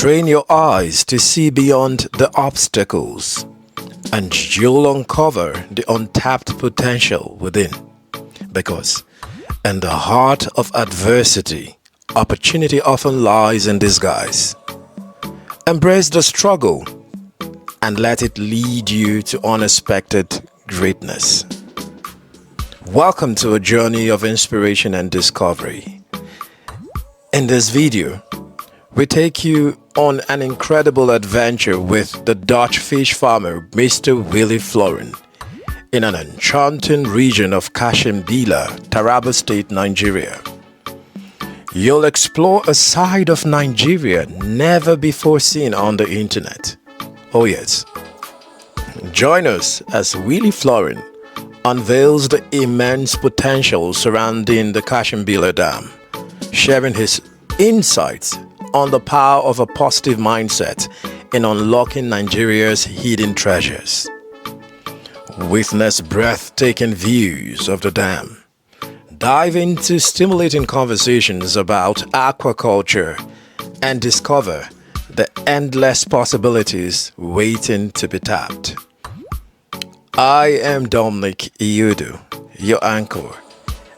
Train your eyes to see beyond the obstacles, and you'll uncover the untapped potential within. Because in the heart of adversity, opportunity often lies in disguise. Embrace the struggle and let it lead you to unexpected greatness. Welcome to a journey of inspiration and discovery. In this video, we take you on an incredible adventure with the Dutch fish farmer Mr. Willy Fleuren in an enchanting region of Kashimbilla, Taraba State, Nigeria. You'll explore a side of Nigeria never before seen on the internet. Oh yes. Join us as Willy Fleuren unveils the immense potential surrounding the Kashimbilla Dam, sharing his insights on the power of a positive mindset in unlocking Nigeria's hidden treasures. Witness breathtaking views of the dam. Dive into stimulating conversations about aquaculture and discover the endless possibilities waiting to be tapped. I am Dominic Iudu, your anchor,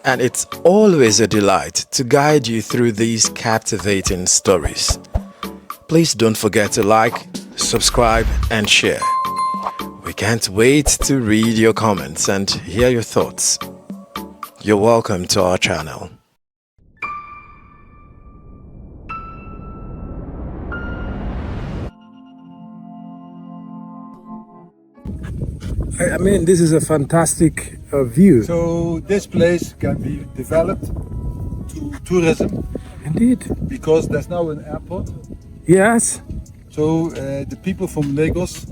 and it's always a delight to guide you through these captivating stories. Please don't forget to like, subscribe, and share. We can't wait to read your comments and hear your thoughts. You're welcome to our channel. I mean, this is a fantastic view. So this place can be developed to tourism. Indeed. Because there's now an airport. Yes. So the people from Lagos,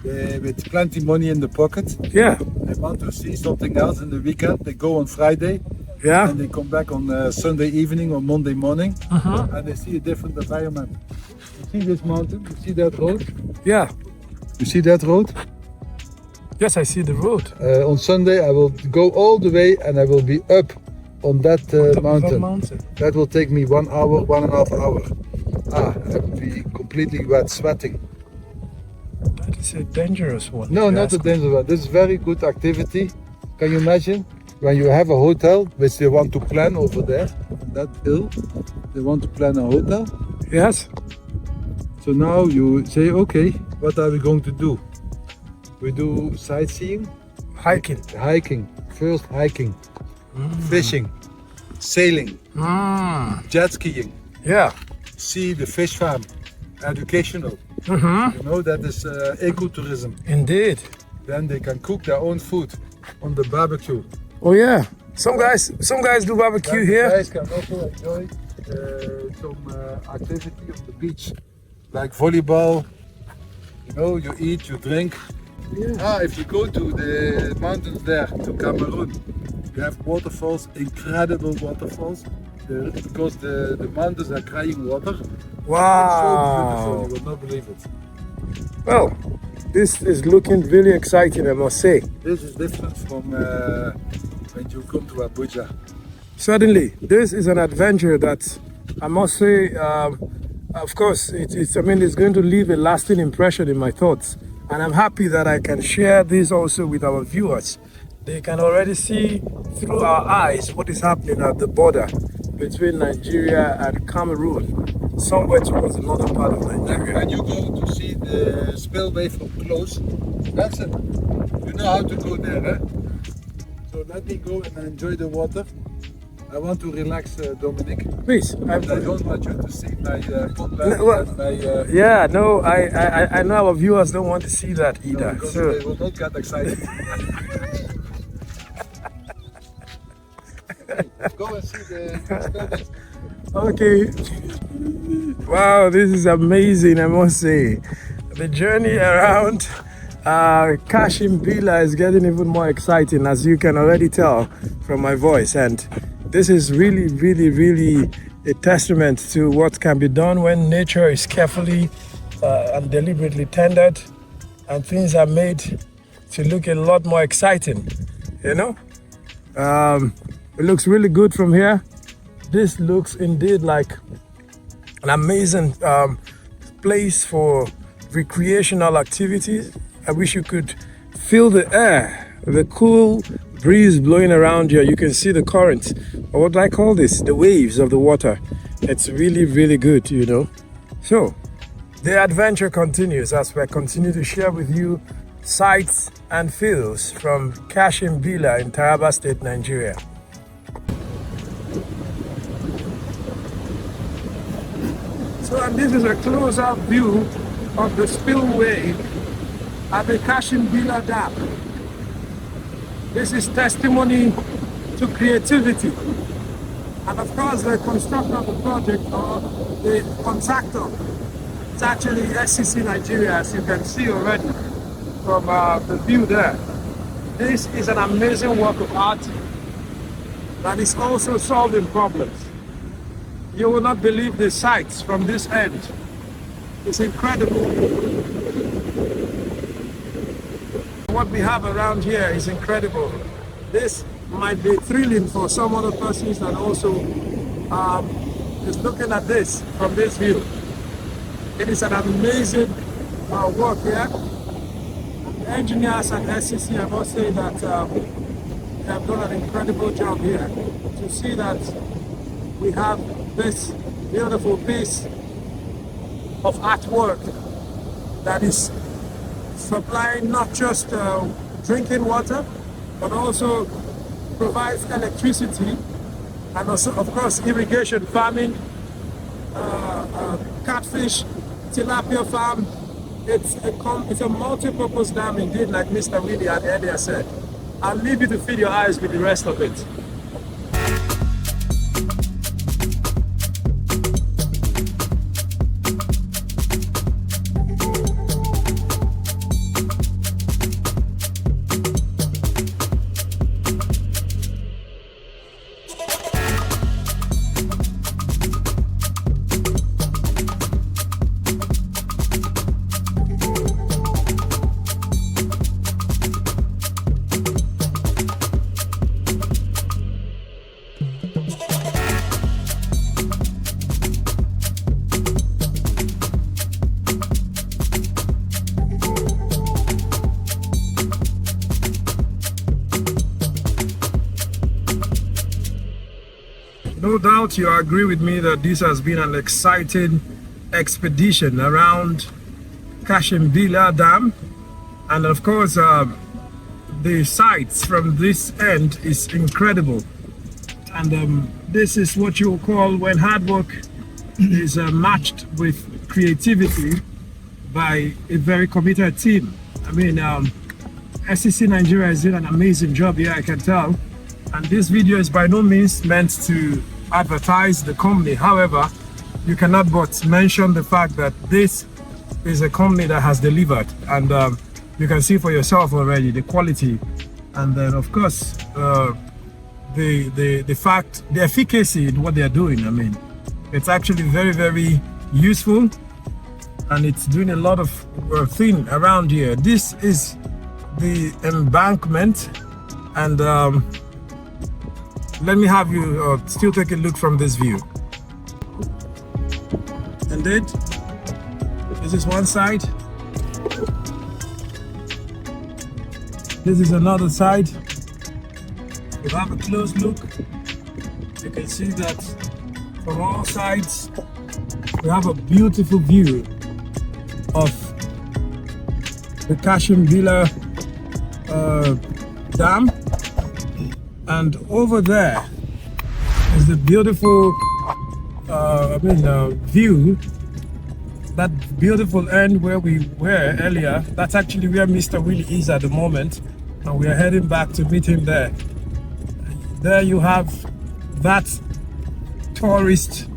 with plenty money in the pocket, yeah, they want to see something else in the weekend. They go on Friday, yeah, and they come back on Sunday evening or Monday morning, and they see a different environment. You see this mountain? You see that road? Yeah. You see that road? Yes, I see the road. On Sunday I will go all the way and I will be up on that mountain. That will take me 1 hour, 1.5 hours. I will be completely wet, sweating. That is a dangerous one. No, not a dangerous one. This is very good activity. Can you imagine when you have a hotel which they want to plan over there, on that hill, they want to plan a hotel? Yes. So now you say, okay, what are we going to do? We do sightseeing, hiking, first hiking, fishing, sailing, jet skiing. Yeah. See the fish farm, educational. You know, that is ecotourism. Indeed. Then they can cook their own food on the barbecue. Oh yeah. Some guys do barbecue then here. Guys can also enjoy some activity on the beach, like volleyball. You know, you eat, you drink. Yeah. If you go to the mountains there, to Cameroon, you have waterfalls, incredible waterfalls, because the mountains are crying water. Wow! It's so beautiful, you will not believe it. Well, this is looking really exciting, I must say. This is different from when you come to Abuja. Certainly, this is an adventure that I must say, of course, it's going to leave a lasting impression in my thoughts. And I'm happy that I can share this also with our viewers. They can already see through our eyes what is happening at the border between Nigeria and Cameroon, somewhere towards the northern part of Nigeria. And you go to see the spillway from close, that's it. You know how to go there, eh? So let me go and enjoy the water. I want to relax, Dominic. Please. I don't want you to see my I know our viewers don't want to see that either. No, so they will not get excited. Go and see the Okay. Wow, this is amazing, I must say. The journey around Kashimbilla is getting even more exciting, as you can already tell from my voice. And this is really, really, really a testament to what can be done when nature is carefully and deliberately tended, and things are made to look a lot more exciting, you know. It looks really good from here. This looks indeed like an amazing place for recreational activities. I wish you could feel the air, the cool breeze blowing around you. You can see the current, or what do I call this? The waves of the water. It's really, really good, you know. So, the adventure continues as we continue to share with you sights and feels from Kashimbilla in Taraba State, Nigeria. So, and this is a close-up view of the spillway at the Kashimbilla Dam. This is testimony to creativity. And of course, the constructor of the project, or the contractor, it's actually SCC Nigeria, as you can see already from the view there. This is an amazing work of art that is also solving problems. You will not believe the sights from this end. It's incredible. What we have around here is incredible. This might be thrilling for some other persons that also is looking at this from this view. It is an amazing work here. The engineers at SCC, I must say that they have done an incredible job here to see that we have this beautiful piece of artwork that is supplying not just drinking water, but also provides electricity and also, of course, irrigation farming, catfish, tilapia farm. It's a multi-purpose dam indeed, like Mr. Willy had earlier said. I'll leave you to feed your eyes with the rest of it. No doubt you agree with me that this has been an exciting expedition around Kashimbilla Dam, and of course the sights from this end is incredible. And this is what you call when hard work is matched with creativity by a very committed team. I mean, SCC Nigeria is doing an amazing job here, I can tell. And this video is by no means meant to advertise the company. However, you cannot but mention the fact that this is a company that has delivered, and you can see for yourself already the quality, and then of course the fact, the efficacy in what they are doing. I mean, it's actually very, very useful, and it's doing a lot of thing around here. This is the Embankment, and let me have you still take a look from this view. Indeed, this is one side. This is another side. If you have a close look, you can see that from all sides we have a beautiful view of the Kashimbilla Dam. And over there is the beautiful view, that beautiful end where we were earlier. That's actually where Mr. Willy is at the moment, and we are heading back to meet him there. There you have that tourist,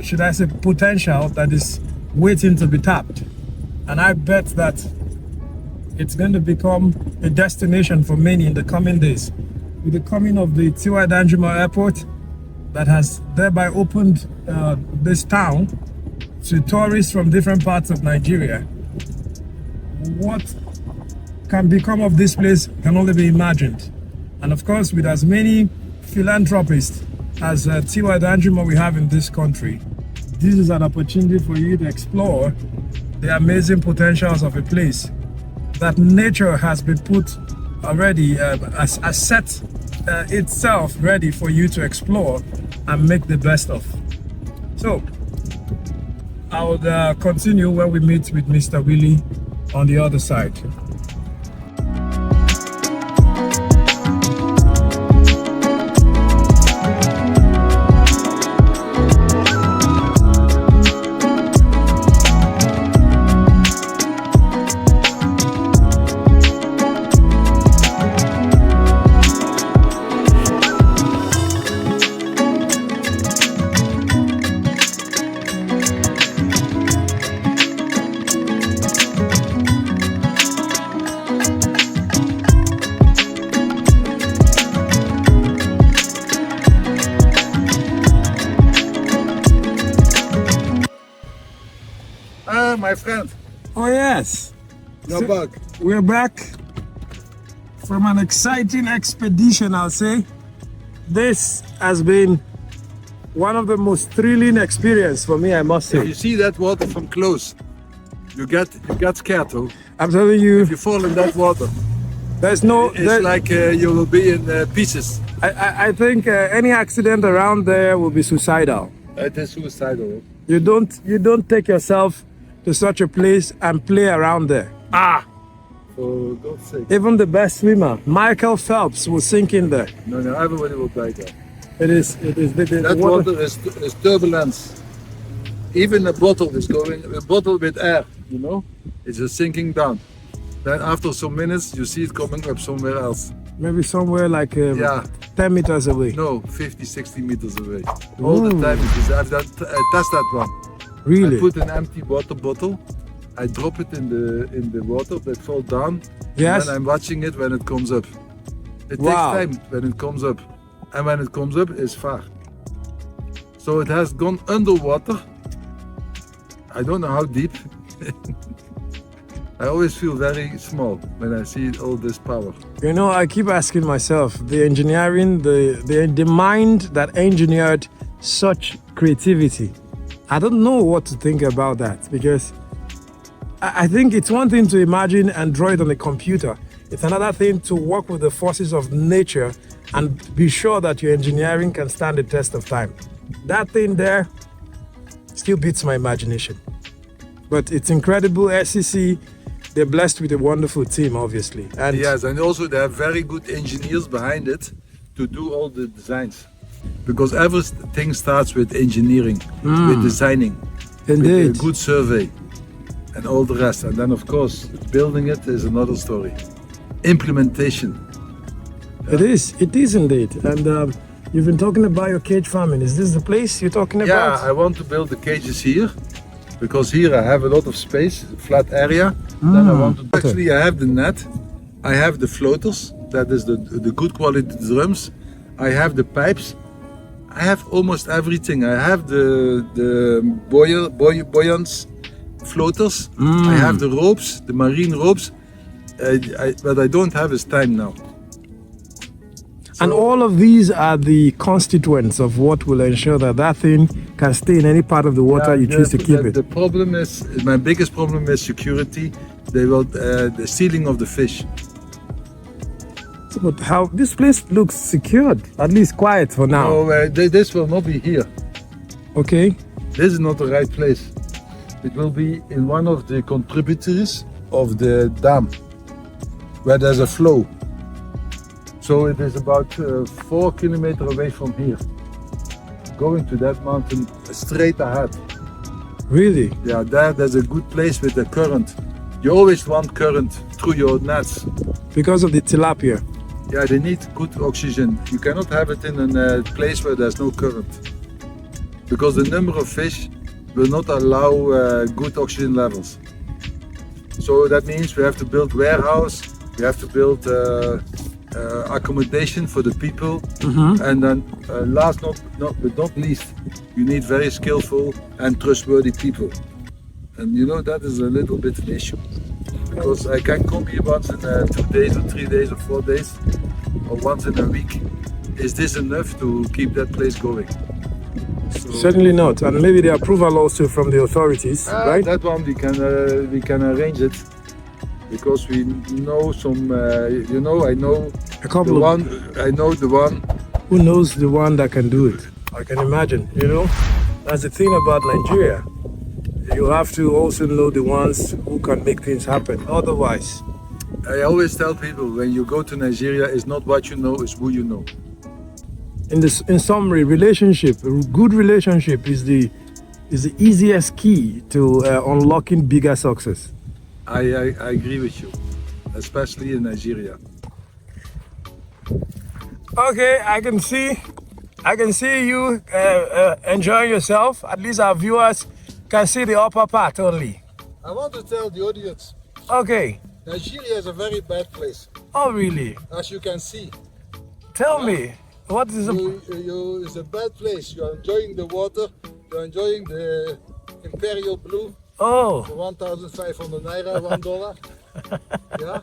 should I say, potential that is waiting to be tapped. And I bet that it's going to become a destination for many in the coming days. With the coming of the Tiwa Danjuma Airport, that has thereby opened this town to tourists from different parts of Nigeria. What can become of this place can only be imagined. And of course, with as many philanthropists as Tiwa Danjuma we have in this country, this is an opportunity for you to explore the amazing potentials of a place that nature has been put already as set itself ready for you to explore and make the best of. So I would continue when we meet with Mr. Willy on the other side. My friend. Oh yes, You're back. We're back from an exciting expedition, I'll say. This has been one of the most thrilling experiences for me, I must If say. you see that water from close, you get scared, though. I'm telling you, If you fall in that water, there's no... it's like you will be in pieces. I think any accident around there will be suicidal. It is suicidal. You don't take yourself to such a place and play around there. For God's sake. Even the best swimmer, Michael Phelps, will sink in there. No, everybody will die there. It is That water is turbulence. Even a bottle is going, a bottle with air, you know, it's just sinking down. Then after some minutes, you see it coming up somewhere else. Maybe somewhere like 10 meters away. No, 50, 60 meters away. All the time, I test that one. Really? I put an empty water bottle, I drop it in the water, that falls down, Yes. and I'm watching it when it comes up. It Wow. takes time when it comes up, and when it comes up, it's far. So it has gone underwater. I don't know how deep. I always feel very small when I see all this power. You know, I keep asking myself, the engineering, the mind that engineered such creativity. I don't know what to think about that, because I think it's one thing to imagine and draw it on a computer. It's another thing to work with the forces of nature and be sure that your engineering can stand the test of time. That thing there still beats my imagination. But it's incredible. SCC, they're blessed with a wonderful team, obviously. And yes, and also they have very good engineers behind it to do all the designs. Because everything starts with engineering, with designing, indeed. with a good survey, and all the rest. And then, of course, building it is another story. Implementation. It is indeed. And you've been talking about your cage farming. Is this the place you're talking about? Yeah, I want to build the cages here, because here I have a lot of space, flat area. Then I want to. Actually, I have the net, I have the floaters, that is the good quality drums. I have the pipes. I have almost everything. I have the buoyants, floaters. I have the ropes, the marine ropes. But I don't have is time now. And all of these are the constituents of what will ensure that that thing can stay in any part of the water you choose to keep it. The problem is, my biggest problem is security. They will the stealing of the fish. So, but how this place looks secured, at least quiet for now. No, this will not be here. Okay. This is not the right place. It will be in one of the contributories of the dam, where there's a flow. So it is about 4 kilometers away from here. Going to that mountain straight ahead. Really? Yeah, there's a good place with the current. You always want current through your nets. Because of the tilapia. Yeah, they need good oxygen. You cannot have it in a place where there's no current. Because the number of fish will not allow good oxygen levels. So that means we have to build warehouse, we have to build accommodation for the people, and then last but not least, you need very skillful and trustworthy people. And you know, that is a little bit an issue. Because I can come here once in 2 days or 3 days or 4 days, or once in a week. Is this enough to keep that place going? So, not. And maybe the approval also from the authorities, right? That one we can arrange it because we know some. I know A couple the of one. I know the one. who knows the one that can do it. I can imagine, That's the thing about Nigeria. You have to also know the ones who can make things happen. Otherwise, I always tell people when you go to Nigeria, it's not what you know, it's who you know. in summary, a good relationship is the easiest key to unlocking bigger success. I agree with you, especially in Nigeria. Okay, I can see you enjoying yourself. At least our viewers can see the upper part only. I want to tell the audience, Okay. Nigeria is a very bad place, Oh, really? as you can see. Tell me, what is It's a bad place. You're enjoying the water, you're enjoying the imperial blue, Oh, for 1,500 naira, $1. Yeah.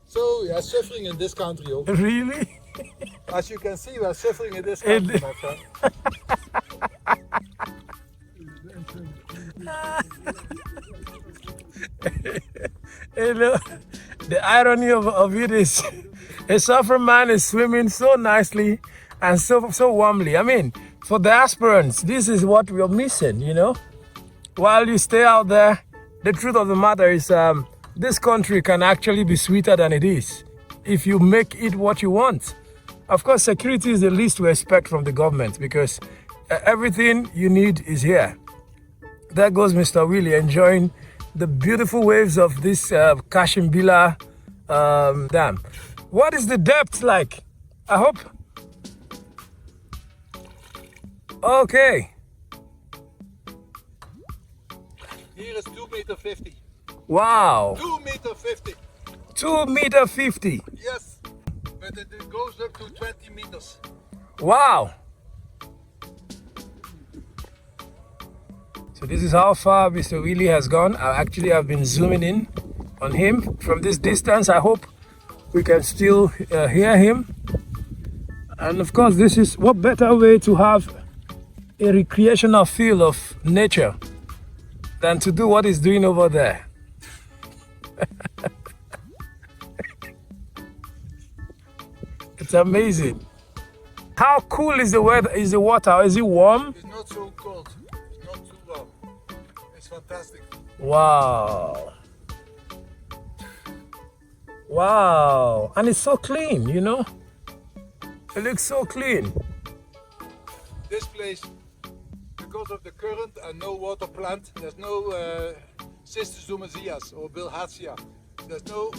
So we are suffering in this country. Oh. really? As you can see, we are suffering in this country, my friend. The irony of it is, a suffering man is swimming so nicely and so warmly. I mean, for Diasporans, this is what we're missing, While you stay out there, the truth of the matter is this country can actually be sweeter than it is if you make it what you want. Of course, security is the least we expect from the government because everything you need is here. There goes Mr. Willy enjoying the beautiful waves of this Kashimbilla Dam. What is the depth like? I hope. Okay. Here is 2.50 meters. Wow. 2.50 meters. 2.50 meters. Yes, but it goes up to 20 meters. Wow. So this is how far Mr. Willy has gone. I've been zooming in on him from this distance. I hope we can still hear him. And of course, this is what better way to have a recreational feel of nature than to do what he's doing over there. It's amazing. How cool is the weather? Is the water? Is it warm? It's not so cold. It's not too warm. It's fantastic. Wow. Wow. And it's so clean, It looks so clean. This place, because of the current and no water plant, there's no cystisomazias or bilharzia. There's no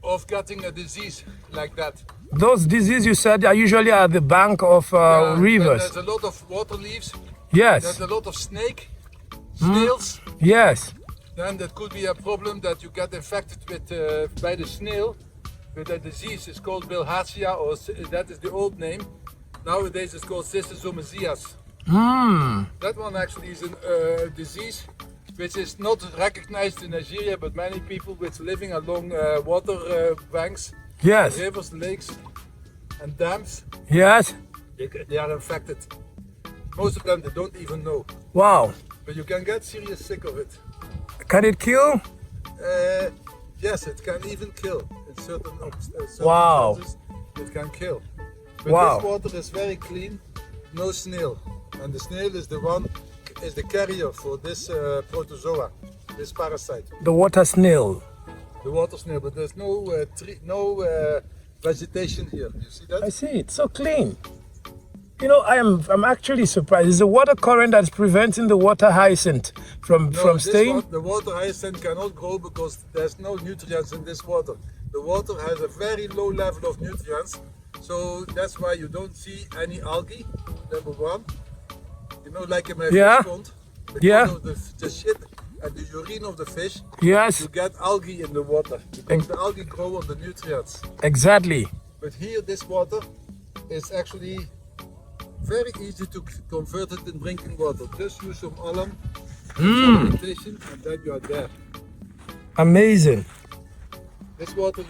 of getting a disease like that. Those diseases you said are usually at the bank of rivers. There's a lot of water leaves. Yes. There's a lot of snails. Yes. Then that could be a problem that you get infected with by the snail with a disease. It's called bilharzia, or that is the old name. Nowadays it's called cystisomazias. That one actually is a disease which is not recognized in Nigeria, but many people which living along water banks, Yes. rivers, lakes and dams, Yes. they are infected. Most of them they don't even know. Wow. But you can get serious sick of it. Can it kill? Yes, it can even kill. In certain Wow. circumstances, it can kill. But Wow. this water is very clean, no snail. And the snail is the carrier for this protozoa, this parasite. The water snail. The water snail, but there's no vegetation here. You see that? I see it. So clean. I'm actually surprised. It's the water current that's preventing the water hyacinth from staying. The water hyacinth cannot grow because there's no nutrients in this water. The water has a very low level of nutrients, so that's why you don't see any algae, number one. Like in my Yeah. fish pond, Yeah. because of the shit and the urine of the fish, Yes. you get algae in the water, because the algae grow on the nutrients. Exactly. But here, this water is actually very easy to convert it in drinking water. Just use some alum, sanitation, and then you are there. Amazing. This water,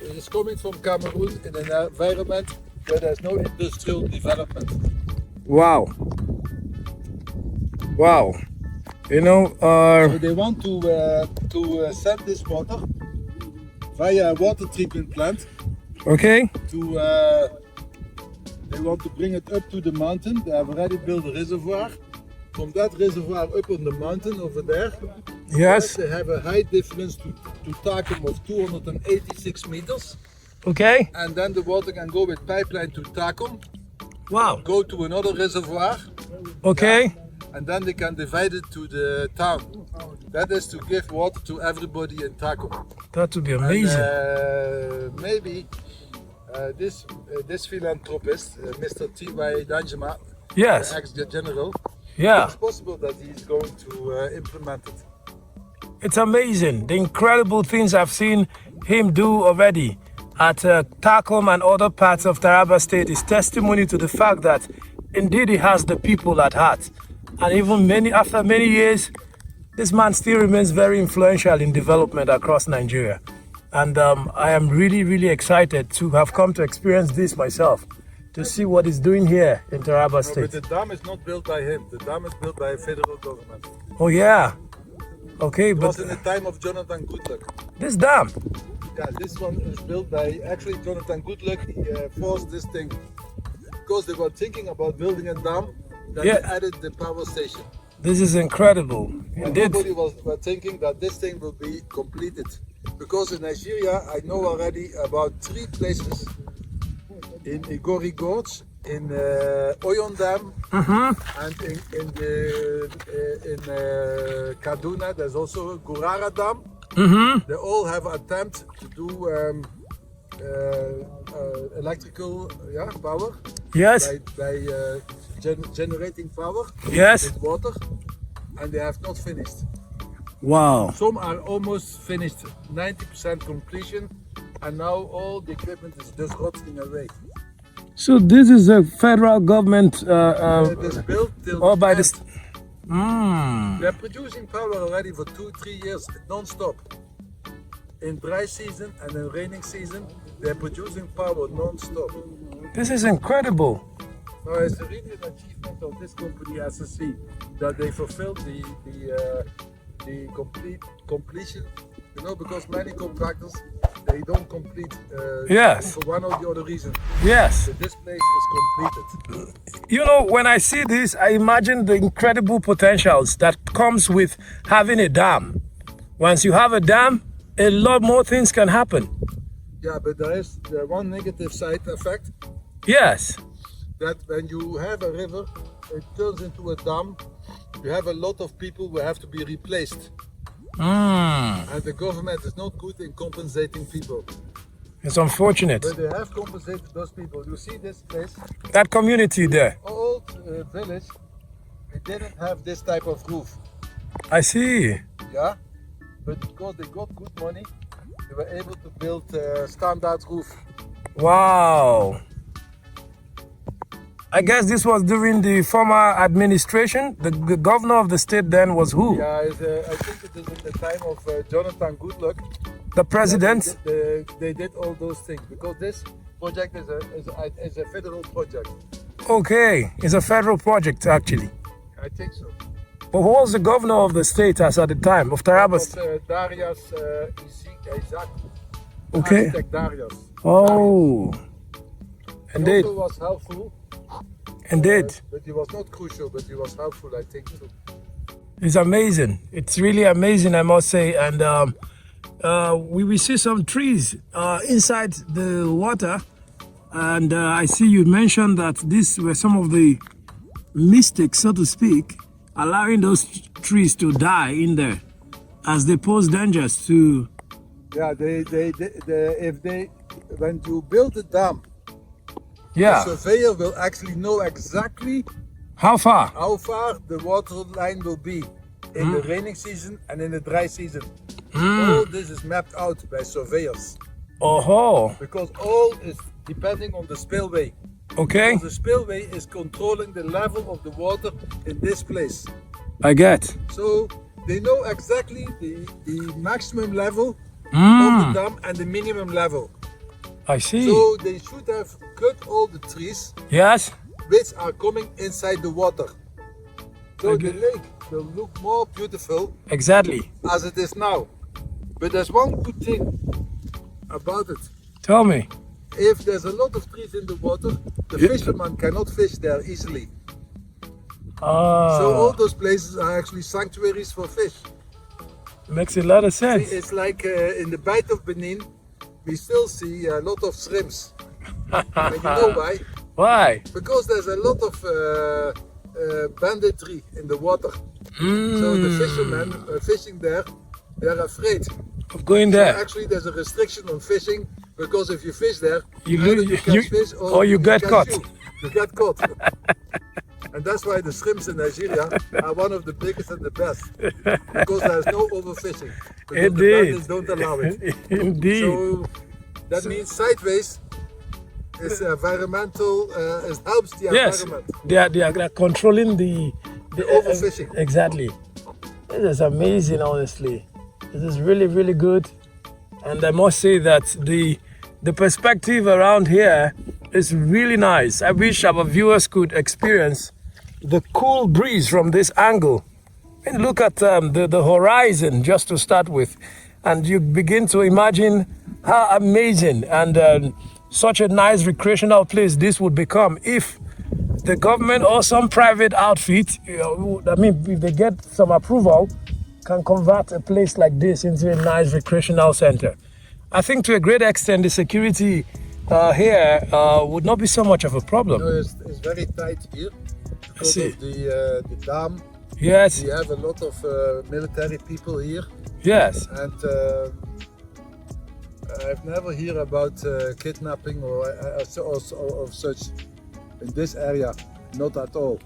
is coming from Cameroon in an environment where there's no industrial development. Wow. Wow. You know, So they want to send this water via a water treatment plant. okay. They want to bring it up to the mountain. They have already built a reservoir. From that reservoir up on the mountain over there, Yes. they have a height difference to Takum of 286 meters. Okay. And then the water can go with pipeline to Takum, Wow. go to another reservoir, Okay. and then they can divide it to the town. That is to give water to everybody in Takum. That would be amazing. Maybe this philanthropist, Mr. T.Y. Danjuma, Yes. ex-general, Yeah. it's possible that he's going to implement it. It's amazing. The incredible things I've seen him do already at Takum and other parts of Taraba State is testimony to the fact that indeed he has the people at heart. And even after many years, this man still remains very influential in development across Nigeria. And I am really, really excited to have come to experience this myself, to see what he's doing here in Taraba But State. the dam is not built by him. The dam is built by federal government. Oh yeah. Okay, It but was in the time of Jonathan Goodluck. this dam. Yeah, this one is built by actually Jonathan Goodluck. He forced this thing because they were thinking about building a dam. Then Yeah. they added the power station. This is incredible. And Indeed. everybody were thinking that this thing will be completed. Because in Nigeria, I know already about 3 places in Igori Gorge, in Oyon Dam, and in Kaduna, there's also Gurara Dam. They all have attempt to do electrical power Yes. by generating power Yes. with water, and they have not finished. Wow. Some are almost finished, 90% completion, and now all the equipment is just rotting away. So this is a federal government. It is built till Or by end. the. They're producing power already for 2-3 years non-stop. In dry season and in raining season, they're producing power non-stop. This is incredible. So it's really an achievement of this company as a see that they fulfilled the completion. You know, because many contractors they don't complete Yes. for one or the other reason. Yes. But this place is completed. You know, when I see this, I imagine the incredible potentials that comes with having a dam. Once you have a dam, a lot more things can happen. Yeah, but there is one negative side effect Yes. that when you have a river, it turns into a dam. You have a lot of people who have to be replaced, and the government is not good in compensating people. It's unfortunate. But they have compensated those people. You see this place, That community there. old village, they didn't have this type of roof. I see. Yeah, but because they got good money, they were able to build a standard roof. Wow. I guess this was during the former administration. The governor of the state then was who? Yeah, I think it is in the time of Jonathan Goodluck. The president? They did all those things because this project is a federal project. Okay, it's a federal project actually. I think so. But who was the governor of the state as at the time of Taraba? It was Darius Isaac. Okay. Architect Darius. Oh, He indeed, also was helpful. indeed. But he was not crucial, but he was helpful, I think, too. It's amazing. It's really amazing, I must say. And we see some trees inside the water. And I see you mentioned that these were some of the mistakes, so to speak, allowing those trees to die in there as they pose dangers to. Yeah, when you build a dam, Yeah. the surveyor will actually know exactly How far? how far the water line will be in the raining season and in the dry season. All this is mapped out by surveyors Oh, because all is depending on the spillway. okay. The spillway is controlling the level of the water in this place. I get. So they know exactly the maximum level of the dam and the minimum level. I see. So they should have cut all the trees Yes. which are coming inside the water. So Okay. the lake will look more beautiful Exactly. as it is now. But there's one good thing about it. Tell me. If there's a lot of trees in the water, the Yeah. fisherman cannot fish there easily. Ah. So all those places are actually sanctuaries for fish. Makes a lot of sense. It's like in the Bight of Benin, we still see a lot of shrimps. And you know why? Why? Because there's a lot of banditry in the water. So the fishermen fishing there, they're afraid. Of going So there. actually, there's a restriction on fishing because if you fish there, You either lose- you catch you- fish or you get catch caught. You get caught. And that's why the shrimps in Nigeria are one of the biggest and the best because there's no overfishing. Because the Indeed. bandits don't allow it. Indeed. So that means sideways is environmental. It helps the Yes. environment. They are controlling the overfishing. Exactly. This is amazing, honestly. This is really, really good. And I must say that the perspective around here is really nice. I wish our viewers could experience the cool breeze from this angle. And look at the horizon just to start with. And you begin to imagine how amazing and such a nice recreational place this would become if the government or some private outfit, I mean, if they get some approval, can convert a place like this into a nice recreational center. I think to a great extent the security here would not be so much of a problem. No, it's very tight here because see. of the dam. Yes, We have a lot of military people here, yes. and I've never heard about kidnapping or such in this area. Not at all.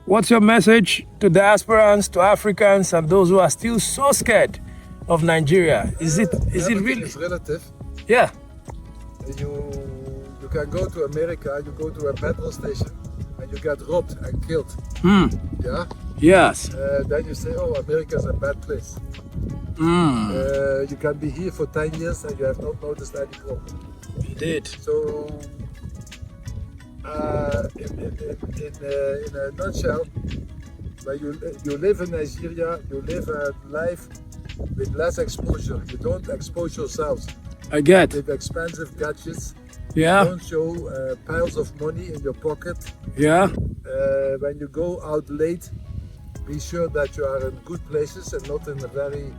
What's your message to diasporans, to Africans, and those who are still so scared of Nigeria? Is it Everything really? is relative. Yeah. You can go to America, you go to a petrol station, and you get robbed and killed. Hmm. Yeah. Yes. Then you say, "Oh, America's a bad place." Hmm. You can be here for 10 years and you have not noticed any problem. Indeed. So, in a nutshell, when you live in Nigeria, you live a life with less exposure. You don't expose yourselves I get. with expensive gadgets. Yeah. Don't show piles of money in your pocket. Yeah. When you go out late, be sure that you are in good places and not in the very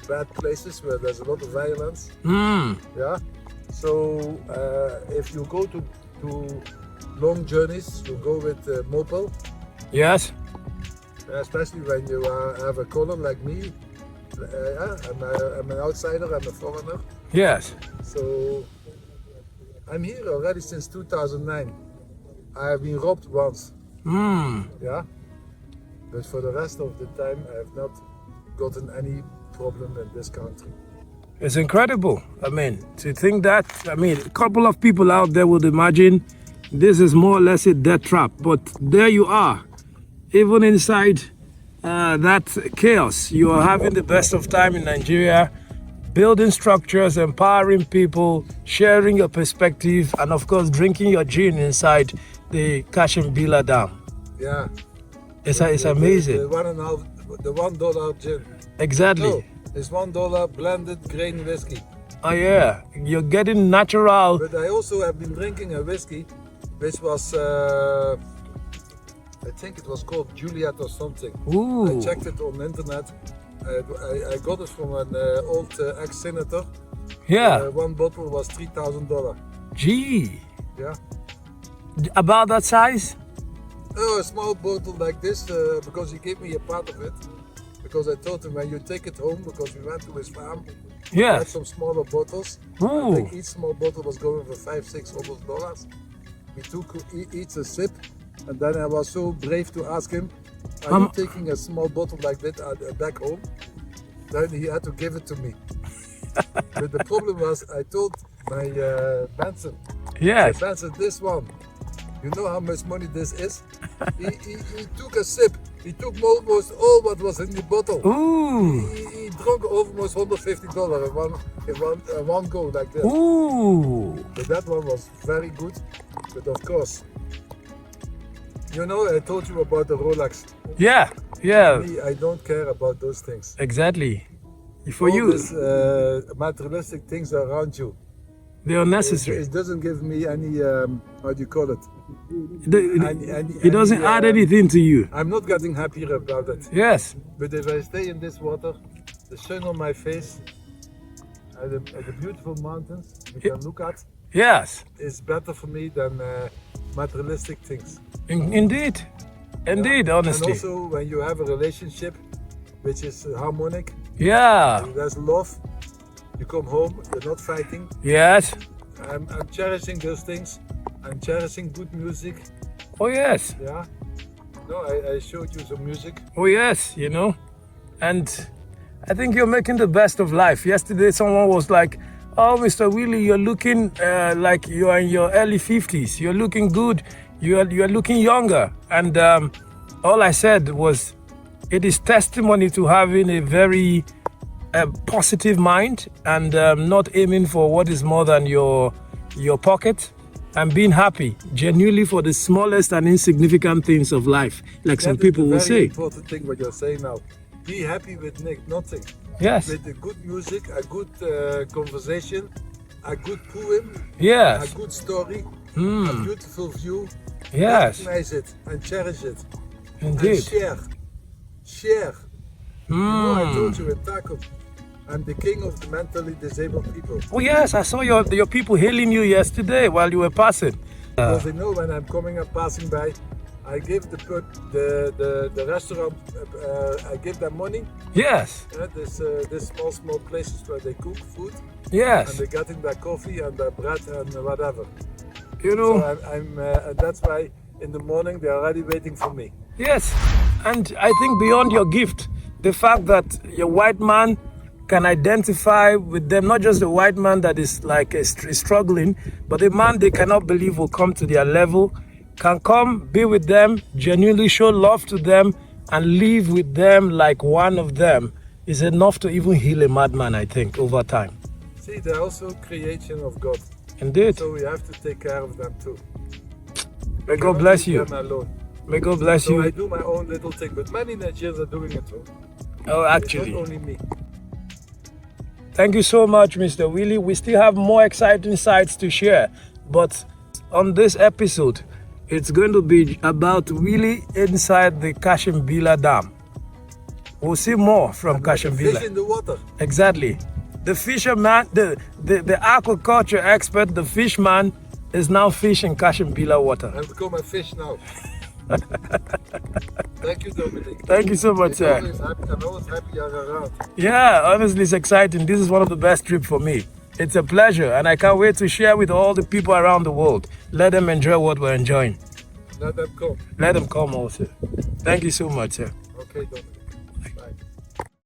bad places where there's a lot of violence. Hmm. Yeah. So if you go to long journeys, you go with mobile, Yes. especially when you have a color like me. I'm an outsider, I'm a foreigner. Yes. So I'm here already since 2009. I have been robbed once. Hmm. Yeah. But for the rest of the time, I have not gotten any problem in this country. It's incredible. I mean, to think that, I mean, a couple of people out there would imagine this is more or less a death trap, but there you are. Even inside that chaos, you are having the best of time in Nigeria, building structures, empowering people, sharing your perspective, and of course, drinking your gin inside the Kashimbilla Dam. Yeah. It's amazing. The $1 gin. Exactly. No, it's $1 blended grain whiskey. Oh yeah, you're getting natural. But I also have been drinking a whiskey, which was, I think it was called Juliet or something. Ooh. I checked it on the internet. I got it from an old ex-senator. Yeah. One bottle was $3,000. Gee. Yeah. About that size? Oh, a small bottle like this, because he gave me a part of it. Because I told him when you take it home, because we went to his farm, he Yeah. had some smaller bottles. Ooh. I think each small bottle was going for $5, $6 dollars. We took each a sip, and then I was so brave to ask him, "Are you taking a small bottle like that back home?" Then he had to give it to me. But the problem was, I told my Benson, Yes. Benson, this one, you know how much money this is? He took a sip He took almost all what was in the bottle. Ooh. He drank almost $150 in one go like that. Ooh. But that one was very good. But of course, you know, I told you about the Rolex. Yeah. Yeah. Me, I don't care about those things. Exactly. For All you, these materialistic things around you. they're unnecessary. It doesn't give me any, how do you call it? It doesn't add anything to you. I'm not getting happier about it. Yes. But if I stay in this water, the sun on my face, and the beautiful mountains we can look at, Yes. is better for me than materialistic things. Indeed. Indeed, honestly. And also when you have a relationship which is harmonic, Yeah. there's love, you come home, you're not fighting. Yes. I'm cherishing those things. I'm cherishing good music. Oh, yes. Yeah. No, I showed you some music. Oh, yes, you know. And I think you're making the best of life. Yesterday, someone was like, oh, Mr. Willy, you're looking like you are in your early 50s. You're looking good. You're looking younger. And all I said was, it is testimony to having a very positive mind and not aiming for what is more than your pocket, and being happy genuinely for the smallest and insignificant things of life, like some people will say. That's a very important thing what you're saying now. Be happy with nothing. Yes. With the good music, a good conversation, a good poem, Yes. a good story, a beautiful view. Yes. Recognize it and cherish it. Indeed. And share. You know, I told you in Taco, I'm the king of the mentally disabled people. Oh yes, I saw your people hailing you yesterday while you were passing. Because they know when I'm coming and passing by, I give the restaurant, I give them money. Yes. This small places where they cook food. Yes. And they're getting their coffee and their bread and whatever. You know. So and that's why in the morning they're already waiting for me. Yes. And I think beyond your gift, the fact that your white man can identify with them, not just the white man that is like is struggling, but the man they cannot believe will come to their level, can come, be with them, genuinely show love to them, and live with them like one of them, is enough to even heal a madman, I think, over time. See, they're also creation of God. Indeed. So we have to take care of them too. May God bless you. Them alone. May God bless So you. I do my own little thing, but many Nigerians are doing it too. Oh, actually. It's not only me. Thank you so much, Mr. Willy. We still have more exciting sights to share, but on this episode, it's going to be about Willy inside the Kashimbilla Dam. We'll see more from Kashimbilla. Fish in the water. Exactly. The fisherman, the aquaculture expert, the fishman, is now fishing Kashimbilla water. I've become a fish now. Thank you, Dominic. Thank you so much, sir. I'm always happy you're around. Yeah, honestly, it's exciting. This is one of the best trips for me. It's a pleasure, and I can't wait to share with all the people around the world. Let them enjoy what we're enjoying. Let them come. Let them come also. Thank you so much, sir. Okay, Dominic.